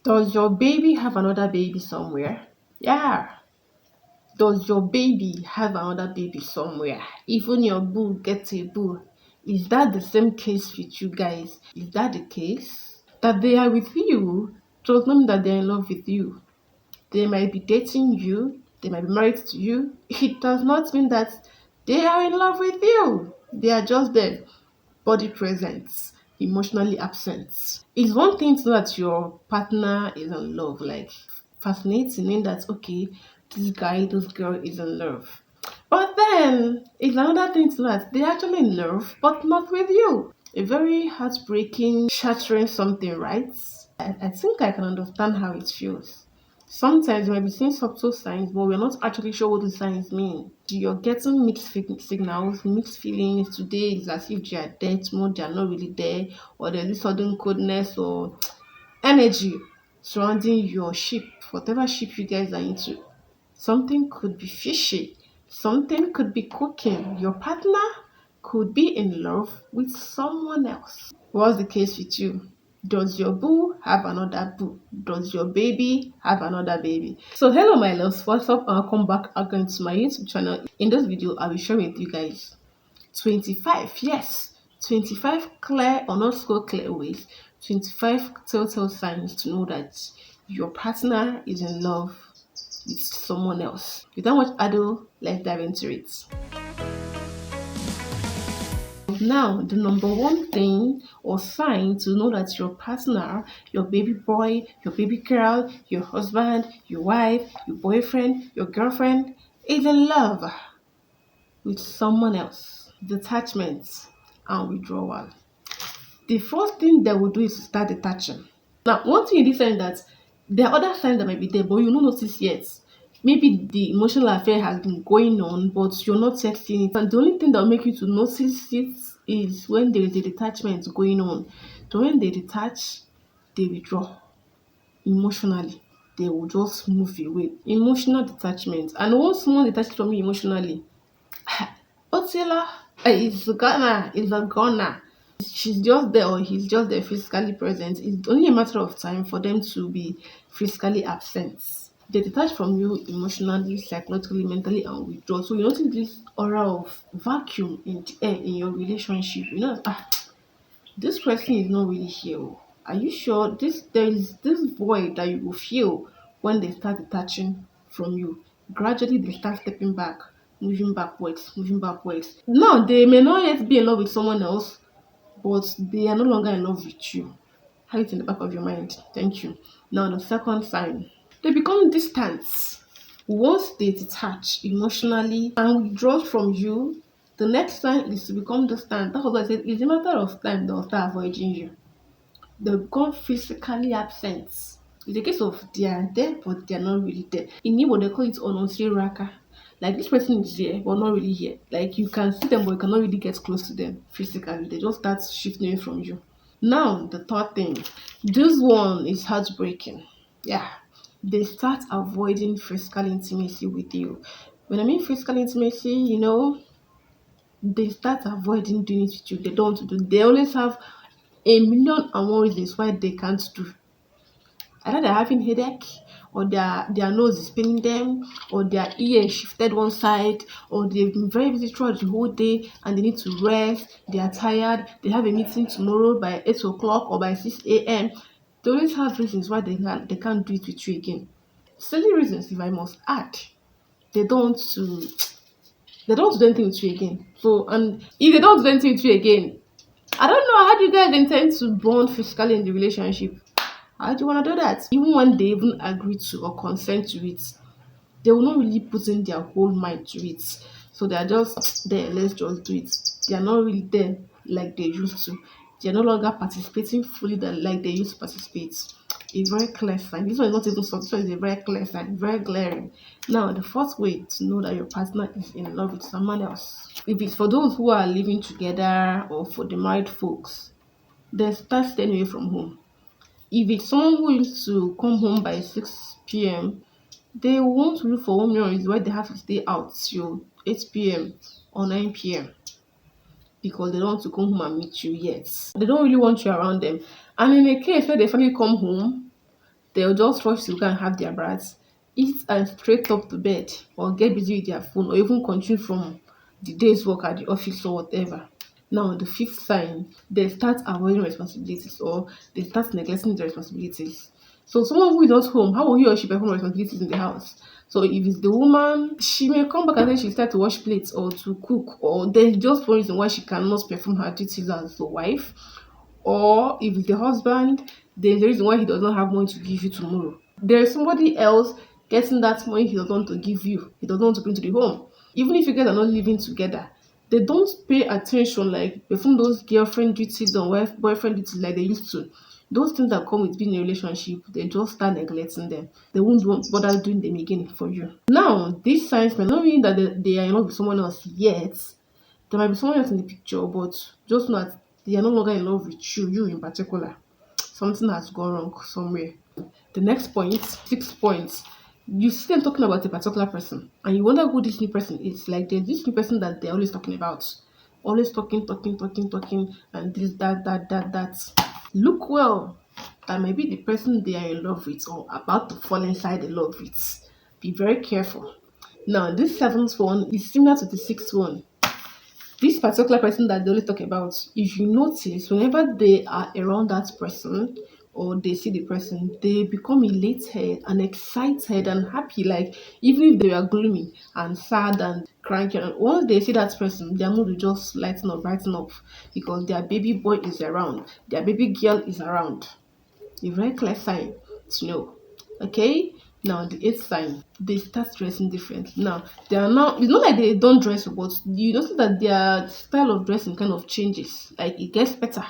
Does your baby have another baby somewhere? Yeah. Does your baby have another baby somewhere? Even your boo gets a boo. Is that the same case with you guys? Is that the case? That they are with you does not mean that they're in love with you. They might be dating you, they might be married to you. It does not mean that they are in love with you. They are just there, body present, emotionally absent. It's one thing to know that your partner is in love, like fascinating in that okay, this guy, this girl is in love. But then it's another thing to know that they're actually in love, but not with you. A very heartbreaking, shattering something, right? I think I can understand how it feels. Sometimes you might be seeing subtle signs, but we're not actually sure what the signs mean. You're getting mixed signals, mixed feelings. Today it's as if they are there, tomorrow they are not really there, or there's this sudden coldness or energy surrounding your ship, whatever ship you guys are into. Something could be fishy, something could be cooking. Your partner could be in love with someone else. What's the case with you? Does your boo have another boo? Does your baby have another baby? So hello my loves, what's up? Welcome back again to my YouTube channel. In this video, I will share with you guys 25, yes, 25 clear or not so clear ways, 25 telltale signs to know that your partner is in love with someone else. Without much ado, let's dive into it. Now, the number one thing or sign to know that your partner, your baby boy, your baby girl, your husband, your wife, your boyfriend, your girlfriend is in love with someone else. Detachment and withdrawal. The first thing they will do is to start detaching. Now, one thing you did that there are other signs that might be there, but you don't notice yet. Maybe the emotional affair has been going on, but you're not yet seeing it. And the only thing that will make you to notice it is when there is a detachment going on. So when they detach, they withdraw emotionally. They will just move away. Emotional detachment. And once someone detaches from you emotionally, Otila is Ghana, is a Ghana. She's just there or he's just there physically present. It's only a matter of time for them to be physically absent. They detach from you emotionally, psychologically, mentally, and withdraw. So you notice this aura of vacuum in the air in your relationship. You know, this person is not really here. Oh. Are you sure there is this void that you will feel when they start detaching from you? Gradually they start stepping back, moving backwards, moving backwards. Now they may not yet be in love with someone else, but they are no longer in love with you. Have it in the back of your mind. Thank you. Now the second sign. They become distant. Once they detach emotionally and withdraw from you, the next sign is to become distant. That's what I said. It's a matter of time they'll start avoiding you. They'll become physically absent. It's a case of they are there, but they are not really there. In Igbo, they call it onosiri raka. Like this person is here, but not really here. Like you can see them, but you cannot really get close to them physically. They just start shifting away from you. Now, the third thing. This one is heartbreaking. Yeah. They start avoiding physical intimacy with you. When I mean physical intimacy, they start avoiding doing it with you. They don't want to do. They always have a million and one reasons why they can't do. Either they're having headache, or their nose is paining them, or their ear is shifted one side, or they've been very busy throughout the whole day and they need to rest. They are tired. They have a meeting tomorrow by 8 o'clock or by 6 a.m. They always have reasons why they can't do it with you again. Silly reasons, if I must add. They don't want to they don't want to do anything with you again. So, and if they don't do anything with you again, I don't know how do you guys intend to bond physically in the relationship. How do you want to do that? Even when they even agree to or consent to it, they will not really put in their whole mind to it. So they are just there, let's just do it. They are not really there like they used to. They are no longer participating fully like they used to participate. A very clear sign. This one is not even subtle, this one is a very clear sign, very glaring. Now, the fourth way to know that your partner is in love with someone else. If it's for those who are living together or for the married folks, they start staying away from home. If it's someone who used to come home by 6 p.m., they won't look for one million reasons why they have to stay out till 8 p.m. or 9 p.m. because they don't want to come home and meet you yet. They don't really want you around them. And in a case where they finally come home, They'll just rush to go and have their baths, eat and straight up to bed, or get busy with their phone, or even continue from the day's work at the office or whatever. Now, the fifth sign, they start avoiding responsibilities or they start neglecting their responsibilities. So, someone who is not home, how will he or she perform responsibilities in the house? So, if it's the woman, she may come back and then she start to wash plates or to cook, or there's just one reason why she cannot perform her duties as a wife. Or if it's the husband, there's a reason why he does not have money to give you tomorrow. There is somebody else getting that money he doesn't want to give you. He doesn't want to bring to the home. Even if you guys are not living together, they don't pay attention like perform those girlfriend duties or wife boyfriend duties like they used to. Those things that come with being in a relationship, they just start neglecting them. They won't bother doing them again for you. Now, these signs may not mean that they are in love with someone else yet. There might be someone else in the picture, but just know that they are no longer in love with you in particular. Something has gone wrong somewhere. The next point, 6 points. You see them talking about a particular person, and you wonder who this new person is. Like there's this new person that they're always talking about, always talking, and this, that. Look well, that may be the person they are in love with or about to fall inside the love with. Be very careful. Now, this seventh one is similar to the sixth one. This particular person that they always talk about, if you notice, whenever they are around that person or they see the person, they become elated and excited and happy. Like even if they are gloomy and sad and cranky, and once they see that person, their mood will just lighten up, brighten up because their baby boy is around, their baby girl is around. A very clear sign to know. Okay? Now the eighth sign, they start dressing different. Now they are now it's not like they don't dress, but you notice that their style of dressing kind of changes. Like it gets better.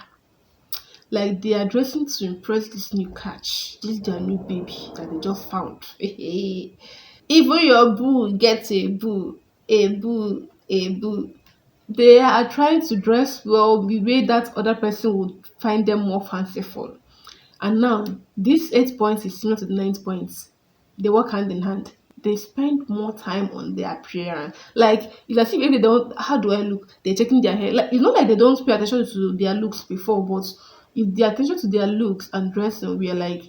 Like they are dressing to impress this new catch, this their new baby that they just found. Even your boo gets a boo. They are trying to dress well the way that other person would find them more fanciful. And now, this 8 points is similar to the 9 points. They work hand in hand. They spend more time on their appearance. Like, it's as if they don't, how do I look? They're checking their hair. Like, it's not like they don't pay attention to their looks before, but if the attention to their looks and dressing were like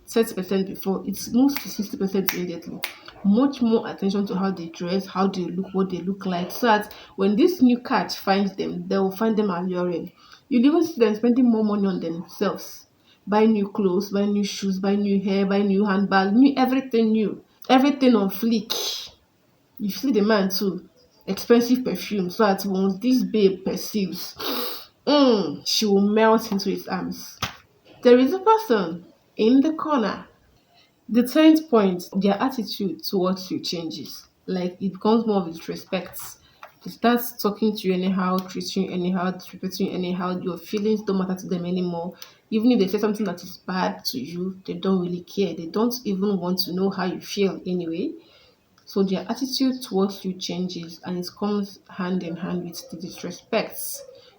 30% before, it moves to 60% immediately. Much more attention to how they dress, how they look, what they look like, so that when this new catch finds them, they will find them alluring. You'll even see them spending more money on themselves, buy new clothes, buy new shoes, buy new hair, buy new handbag, new everything new. Everything on fleek. You see the man too. Expensive perfume, so that once this babe perceives, she will melt into his arms. There is a person in the corner. The 10th point, their attitude towards you changes. Like it becomes more of disrespect. They start talking to you anyhow, treating you anyhow, disrespecting you anyhow. Your feelings don't matter to them anymore. Even if they say something that is bad to you, they don't really care. They don't even want to know how you feel anyway. So their attitude towards you changes and it comes hand in hand with the disrespect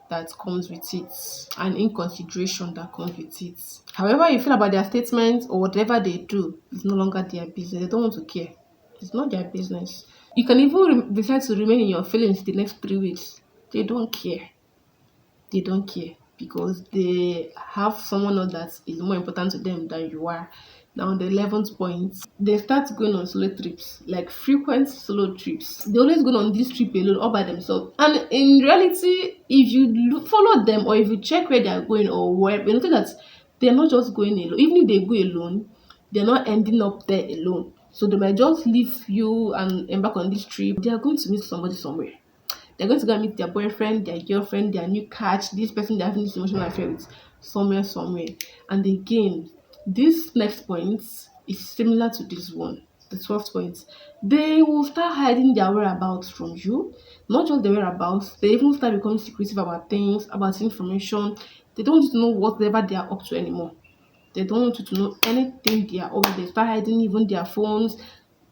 that comes with it and inconsideration that comes with it. However you feel about their statements or whatever they do is no longer their business. They don't want to care. It's not their business. You can even decide to remain in your feelings the next 3 weeks. They don't care. They don't care because they have someone else that is more important to them than you are. Now, the 11th point, they start going on solo trips, like frequent solo trips. They always go on this trip alone, all by themselves. And in reality, if you follow them or if you check where they are going or where, you notice that they're not just going alone. Even if they go alone, they're not ending up there alone. So they might just leave you and embark on this trip. They are going to meet somebody somewhere. They're going to go and meet their boyfriend, their girlfriend, their new catch, this person they're having this emotional affair with, somewhere. And again, this next point is similar to this one, the 12th point. They will start hiding their whereabouts from you, not just the whereabouts, they even start becoming secretive about things, about information. They don't want you to know whatever they are up to anymore. They don't want you to know anything they are up to. They start hiding even their phones.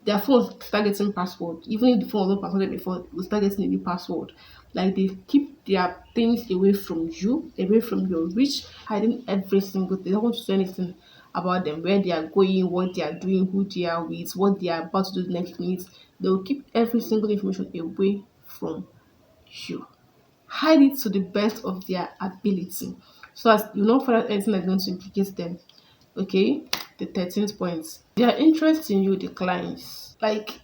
Their phones start getting password. Even if the phone was not passworded before, they start getting a new password. Like they keep their things away from you, away from your reach, hiding every single thing. They don't want you to know anything about them, where they are going, what they are doing, who they are with, what they are about to do the next minute. They will keep every single information away from you. Hide it to the best of their ability so as you not find out anything that's going to implicate them. Okay? The 13th point, their interest in you declines. Like,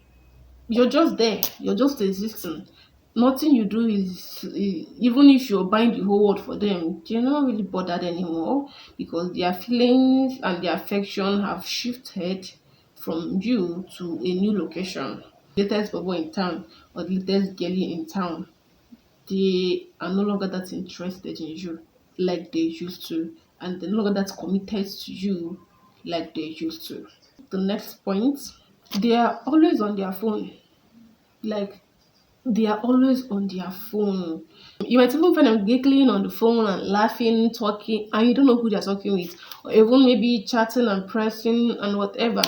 you're just there, you're just existing. Nothing you do even if you're buying the whole world for them, they're not really bothered anymore because their feelings and their affection have shifted from you to a new location. Latest bubble in town or the latest girlie in town, they are no longer that interested in you like they used to, and they're no longer that committed to you like they used to. The next point, they are always on their phone. Like, they are always on their phone. You might even find them giggling on the phone and laughing, talking, and you don't know who they're talking with, or even maybe chatting and pressing and whatever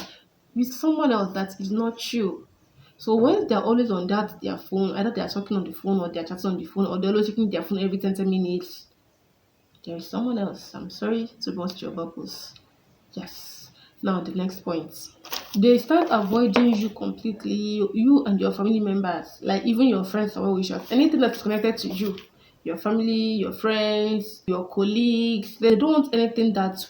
with someone else that is not you. So when they're always on their phone, either they're talking on the phone or they're chatting on the phone or they're always checking their phone every 10 minutes, there is someone else. I'm sorry to burst your bubbles. Yes. Now the next point. They start avoiding you completely, you and your family members, like even your friends or wishes, anything that's connected to you, your family, your friends, your colleagues. They don't want anything that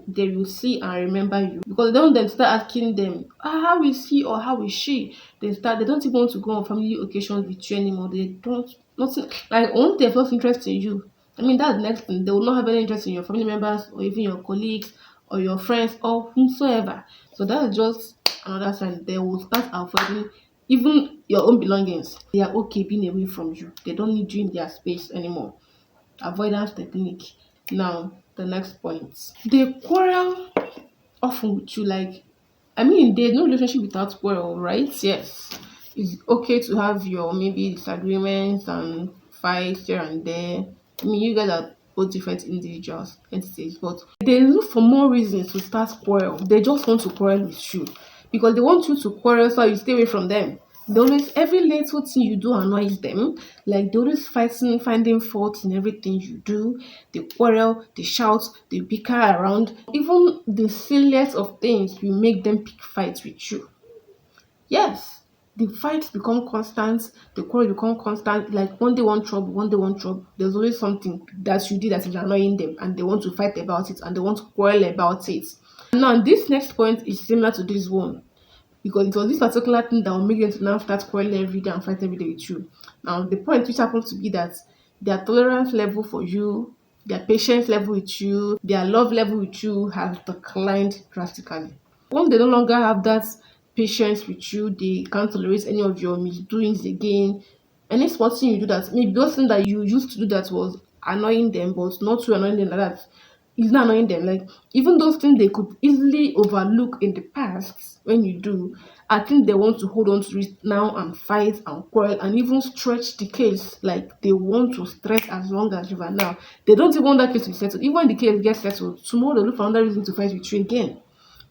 they will see and remember you because they don't then start asking them, how is he or how is she? They don't even want to go on family occasions with you anymore. They don't nothing like once they've lost interest in you. I mean, that's the next thing. They will not have any interest in your family members or even your colleagues or your friends or whomsoever. So that's just another sign. They will start avoiding even your own belongings. They are okay being away from you. They don't need you in their space anymore. Avoidance technique. Now, the next point. They quarrel often with you. Like, I mean, there's no relationship without quarrel, right? Yes. It's okay to have your maybe disagreements and fights here and there. I mean, you guys are both different individuals, entities, but they look for more reasons to start quarrel. They just want to quarrel with you because they want you to quarrel so you stay away from them. They always, every little thing you do annoys them. Like, they always fighting, finding faults in everything you do. They quarrel, they shout, they bicker around. Even the silliest of things will make them pick fights with you. Yes, the fights become constant, the quarrel become constant. Like, one day one trouble, one day one trouble. There's always something that you did that is annoying them, and they want to fight about it and they want to quarrel about it. Now, this next point is similar to this one because it was this particular thing that will make them to now start quarreling every day and fight every day with you. Now, the point which happens to be that their tolerance level for you, their patience level with you, their love level with you has declined drastically. Once they no longer have that patience with you, they can't tolerate any of your misdoings again. Any small thing you do that maybe those things that you used to do that was annoying them, but not too annoying them like that, is not annoying them. Like, even those things they could easily overlook in the past when you do, I think they want to hold on to it now and fight and quarrel and even stretch the case. Like, they want to stretch as long as you are now. They don't even want that case to be settled. Even when the case gets settled, tomorrow they look for another reason to fight with you again.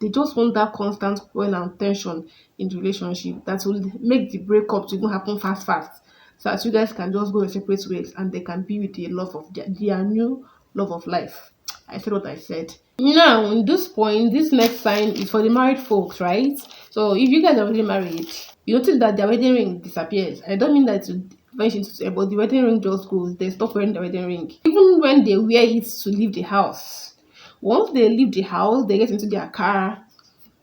They just want that constant quarrel and tension in the relationship that will make the breakup to even happen fast, fast. So that you guys can just go your separate ways and they can be with the love of their new love of life. I said what I said. Now, in this point, this next sign is for the married folks, right? So if you guys are already married, you notice that their wedding ring disappears. I don't mean that to vanish into air, but the wedding ring just goes. They stop wearing the wedding ring. Even when they wear it to leave the house. Once they leave the house, they get into their car.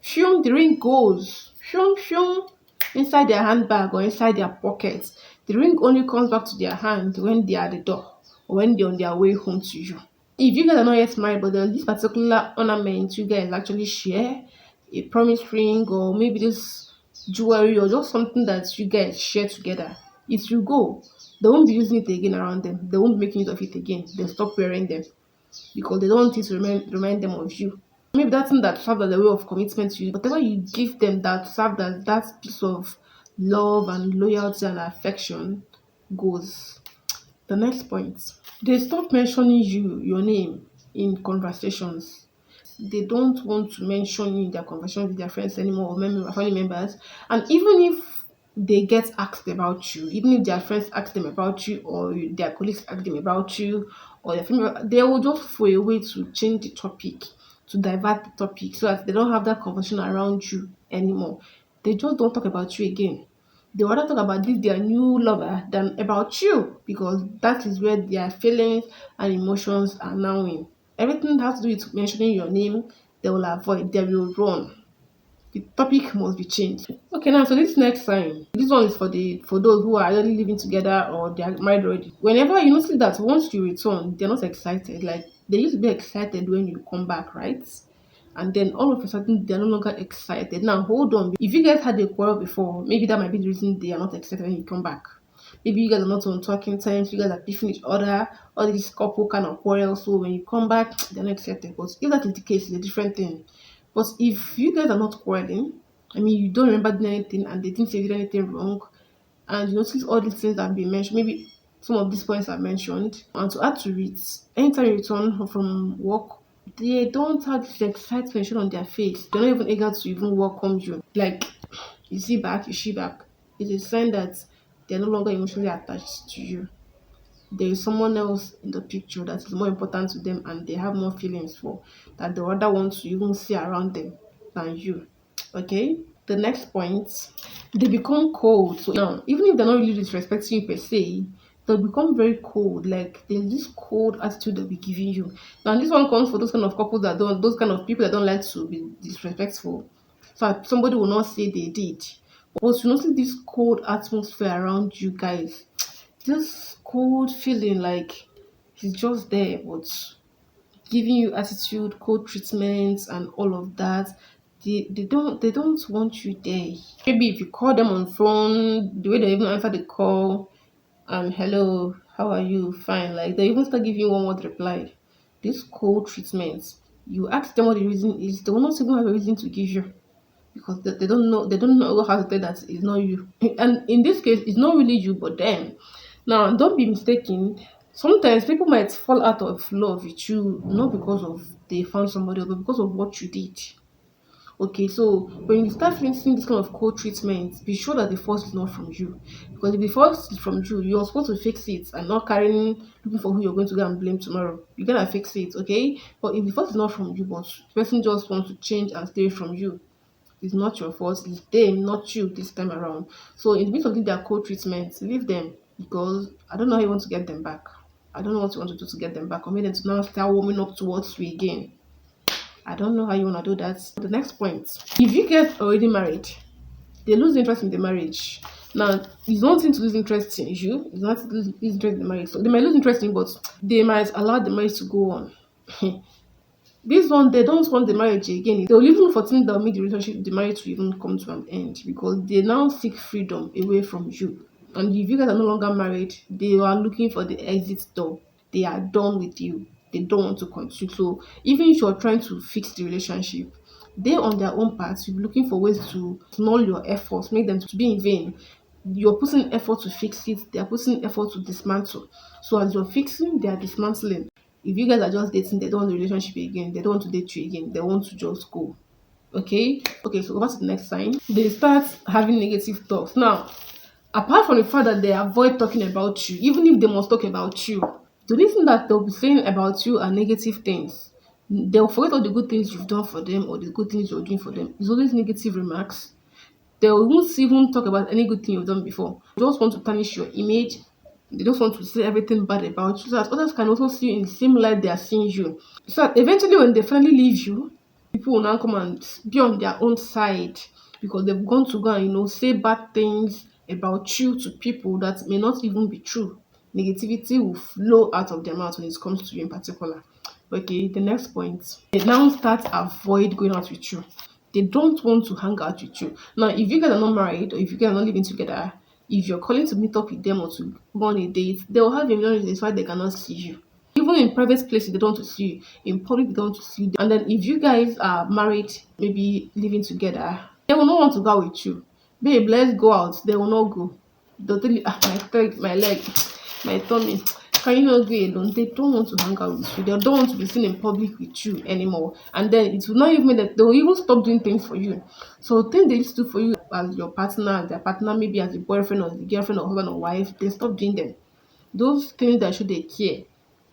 Shum, the ring goes. Shum, shum. Inside their handbag or inside their pocket. The ring only comes back to their hand when they are at the door or when they're on their way home to you. If you guys are not yet married, but there's this particular ornament you guys actually share, a promise ring or maybe this jewelry or just something that you guys share together, it will go. They won't be using it again around them. They won't be making use of it again. They'll stop wearing them because they don't want it to remind them of you. Maybe that thing that serves as a way of commitment to you, whatever you give them that serves as that piece of love and loyalty and affection goes. The next point. They stop mentioning your name in conversations. They don't want to mention you in their conversations with their friends anymore or family members. And even if they get asked about you, even if their friends ask them about you or their colleagues ask them about you or their family, they will just find a way to change the topic, to divert the topic so that they don't have that conversation around you anymore. They just don't talk about you again. They rather talk about this their new lover than about you because that is where their feelings and emotions are now in. Everything that has to do with mentioning your name They will avoid, they will run. The topic must be changed. Okay, now so this next sign. This one is for those who are either living together or they are married already. Whenever you notice that once you return, they're not excited. Like they used to be excited when you come back, right? And then all of a sudden they're no longer excited. Now hold on. If you guys had a quarrel before, maybe that might be the reason they are not excited when you come back. Maybe you guys are not on talking terms, you guys are beefing each other, all these couple kind of quarrel. So when you come back, they're not excited. But if that is the case, it's a different thing. But if you guys are not quarreling, I mean, you don't remember doing anything and they didn't say you did anything wrong, and you notice all these things that have been mentioned, maybe some of these points are mentioned, and to add to it, anytime you return from work, they don't have this excitement shown on their face. They're not even eager to even welcome you. Like, is he back? Is she back? It's a sign that they're no longer emotionally attached to you. There is someone else in the picture that is more important to them and they have more feelings for, that the other want to even see around them than you. Okay, the next point, they become cold. So now, even if they're not really disrespecting you per se, they'll become very cold. Like there's this cold attitude they'll be giving you. Now this one comes for those kind of couples that don't, those kind of people that don't like to be disrespectful. So somebody will not say they did, but you notice this cold atmosphere around you guys, this cold feeling like he's just there, but giving you attitude, cold treatments, and all of that. They don't want you there. Maybe if you call them on phone, the way they even answer the call, hello, how are you? Fine. Like they even start giving you one word reply. This cold treatment. You ask them what the reason is, they will not even have a reason to give you because they don't know how to tell that it's not you. And in this case, it's not really you, but them. Now, don't be mistaken. Sometimes people might fall out of love with you not because of they found somebody else, but because of what you did. Okay, so when you start facing this kind of cold treatment, be sure that the first is not from you. Because if the first is from you, you're supposed to fix it and not carrying looking for who you're going to go and blame tomorrow. You're gonna fix it, okay? But if the first is not from you, but the person just wants to change and stay from you, it's not your fault. It's them, not you this time around. So in the midst of doing their cold treatment, leave them because I don't know how you want to get them back. I don't know what you want to do to get them back or make them to now start warming up towards you again. I don't know how you want to do that. The next point. If you get already married, they lose interest in the marriage. Now, it's one thing to lose interest in you, it's not to lose interest in the marriage. So they might lose interest in, but they might allow the marriage to go on. This one, they don't want the marriage again. They'll even look for things that will make the relationship, the marriage to even come to an end because they now seek freedom away from you. And if you guys are no longer married, they are looking for the exit door. They are done with you. They don't want to continue. So even if you're trying to fix the relationship, they on their own part will be looking for ways to null your efforts, make them to be in vain. You're putting effort to fix it, they're putting effort to dismantle. So as you're fixing, they are dismantling. If you guys are just dating, they don't want the relationship again, they don't want to date you again, they want to just go. Okay, so over to the next sign. They start having negative thoughts. Now, apart from the fact that they avoid talking about you, even if they must talk about you, the reason that they'll be saying about you are negative things. They'll forget all the good things you've done for them or the good things you're doing for them. It's always negative remarks. They won't even talk about any good thing you've done before. They just want to tarnish your image. They just want to say everything bad about you so that others can also see you in the same light they are seeing you. So that eventually when they finally leave you, people will now come and be on their own side because they've gone to go and say bad things about you to people that may not even be true. Negativity will flow out of their mouth when it comes to you in particular. Okay, the next point. They now start avoid going out with you. They don't want to hang out with you. Now, if you guys are not married or if you guys are not living together, if you're calling to meet up with them or to go on a date, they will have a million reasons why they cannot see you. Even in private places, they don't want to see you. In public, they don't want to see you. And then if you guys are married, maybe living together, they will not want to go out with you. Babe, let's go out. They will not go. They'll tell you, my leg, my tummy. Can you not go alone? They don't want to hang out with you. They don't want to be seen in public with you anymore. And then it will not even mean that they will even stop doing things for you. So things they used to do for you as your partner, as their partner, maybe as a boyfriend or the girlfriend or husband or wife, they stop doing them. Those things that should they care,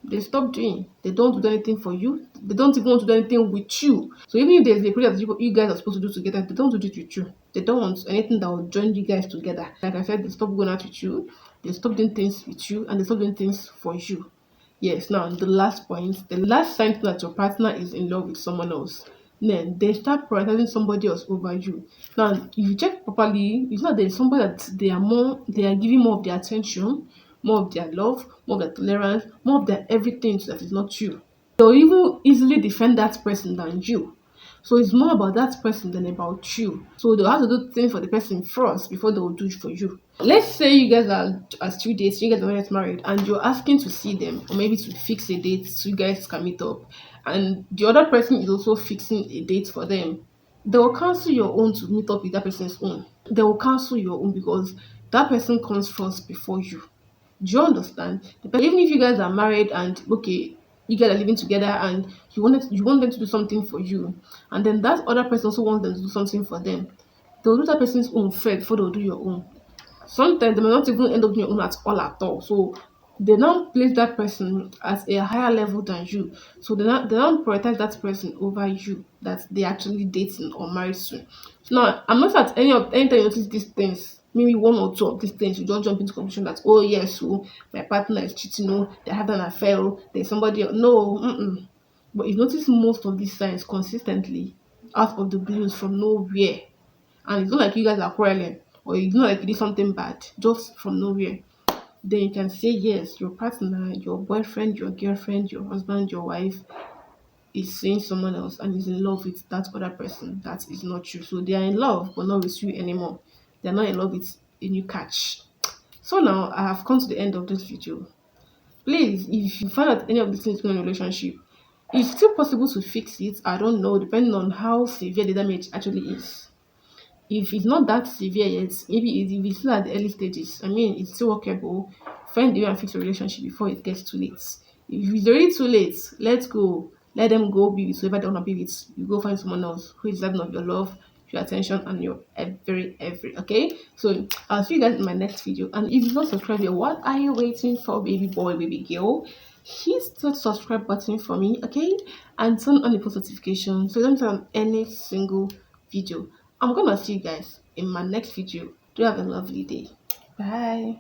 they stop doing. They don't do anything for you. They don't even want to do anything with you. So even if there's a project that you guys are supposed to do together, they don't do it with you. They don't want anything that will join you guys together. Like I said, they stop going out with you. They stop doing things with you, and they stop doing things for you. Yes. Now the last point, the last sign that your partner is in love with someone else. then they start prioritizing somebody else over you. Now, if you check properly, it's not there's somebody that they are giving more of their attention, more of their love, more of their tolerance, more of their everything that is not you. They'll even easily defend that person than you. So it's more about that person than about you. So they'll have to do things for the person first before they'll do it for you. Let's say you guys are still dating, you guys are not yet married, and you're asking to see them, or maybe to fix a date so you guys can meet up, and the other person is also fixing a date for them. They will cancel your own to meet up with that person's own. They will cancel your own because that person comes first before you. Do you understand? Even if you guys are married and okay, you guys are living together and you want them to do something for you, and then that other person also wants them to do something for them, they'll do that person's own first before they'll do your own. Sometimes they may not even end up doing your own at all. So they now place that person at a higher level than you. So they now prioritize that person over you that they actually dating or married to. Now, I'm not at anytime you notice these things, maybe one or two of these things, you don't jump into conclusion that, oh yes, so my partner is cheating, no, they have an affair, oh, there's somebody else. No, but you notice most of these signs consistently out of the blues from nowhere, and it's not like you guys are quarreling or it's not like you did something bad, just from nowhere, then you can say yes, your partner, your boyfriend, your girlfriend, your husband, your wife is seeing someone else and is in love with that other person that is not you. So they are in love but not with you anymore. They're not in love with a new catch. So now I have come to the end of this video. Please, if you find out any of these things going in a relationship, it's still possible to fix it. I don't know, depending on how severe the damage actually is. If it's not that severe yet, maybe if it's still at the early stages, I mean, it's still workable. Find the way and fix your relationship before it gets too late. If it's already too late, let's go. Let them go be with whoever they want to be with. You go find someone else who is deserving of your love, your attention, and your every. Okay? So I'll see you guys in my next video. And if you're not subscribed yet, what are you waiting for, baby boy, baby girl? Hit the subscribe button for me, okay? And turn on the post notification so you don't miss out on any single video. I'm gonna see you guys in my next video. Do have a lovely day. Bye.